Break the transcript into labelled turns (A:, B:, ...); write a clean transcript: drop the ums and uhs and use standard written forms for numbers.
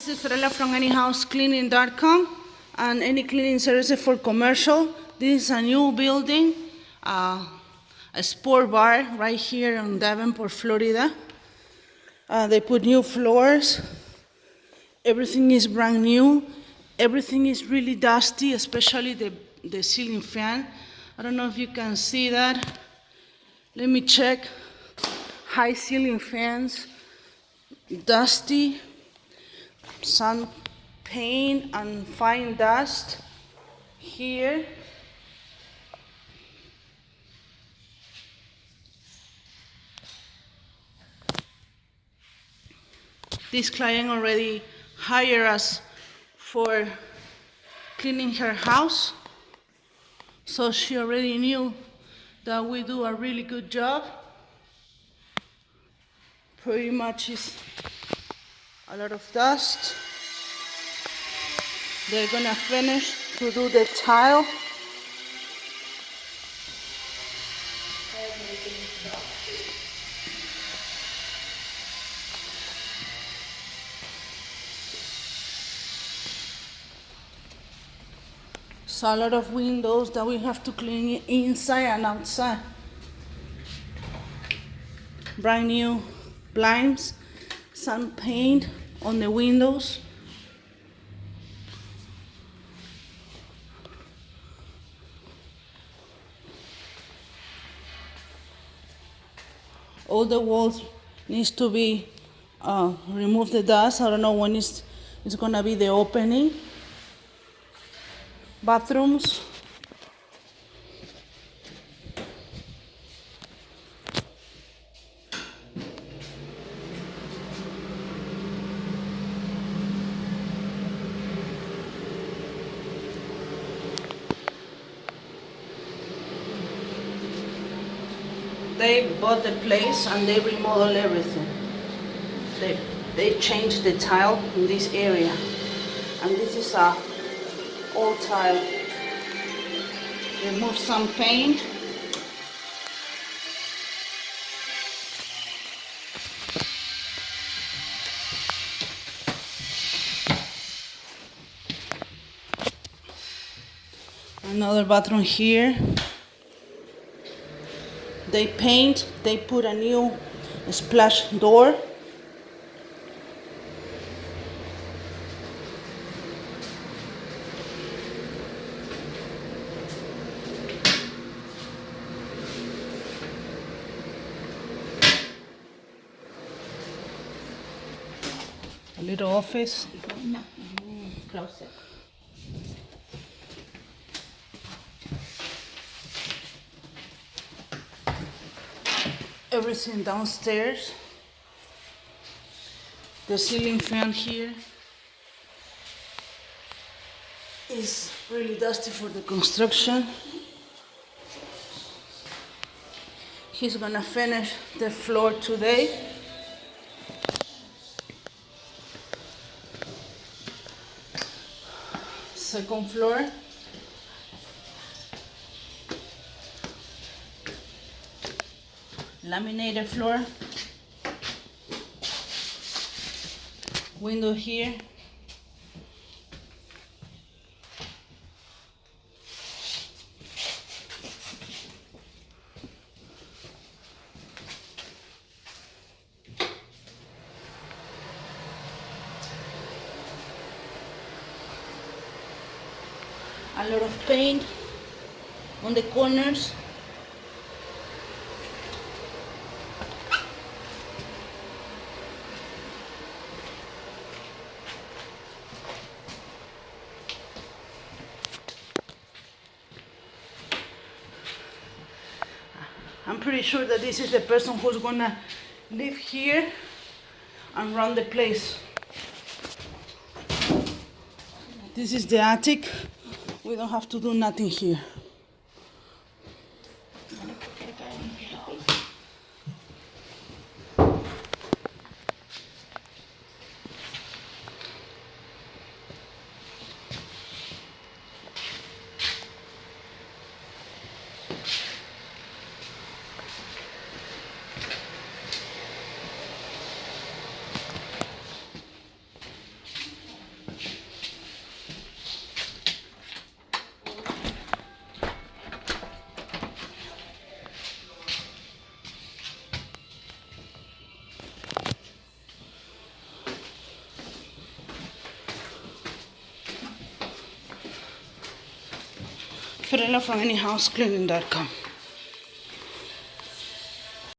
A: This is Frela from anyhousecleaning.com and any cleaning services for commercial. This is a new building, a sport bar right here in Davenport, Florida. They put new floors. Everything is brand new. Everything is really dusty, especially the ceiling fan. I don't know if you can see that. Let me check. High ceiling fans, dusty, sun paint and fine dust here. This client already hired us for cleaning her house, so she already knew that we do a really good job. Pretty much is a lot of dust. They're gonna finish to do the tile. So a lot of windows that we have to clean inside and outside. Brand new blinds, sun paint on the windows. All the walls needs to be remove the dust. I don't know when it's gonna be the opening. Bathrooms. They bought the place and they remodeled everything. They changed the tile in this area, and this is a old tile. Remove some paint. Another bathroom here. They paint, they put a new splash door. A little office.
B: Closet.
A: Everything downstairs. The ceiling fan here is really dusty for the construction. He's gonna finish the floor today. Second floor. Laminated floor. Window here. A lot of paint on the corners. I'm pretty sure that this is the person who's gonna live here and run the place. This is the attic. We don't have to do nothing here. Fiorella from anyhousecleaning.com.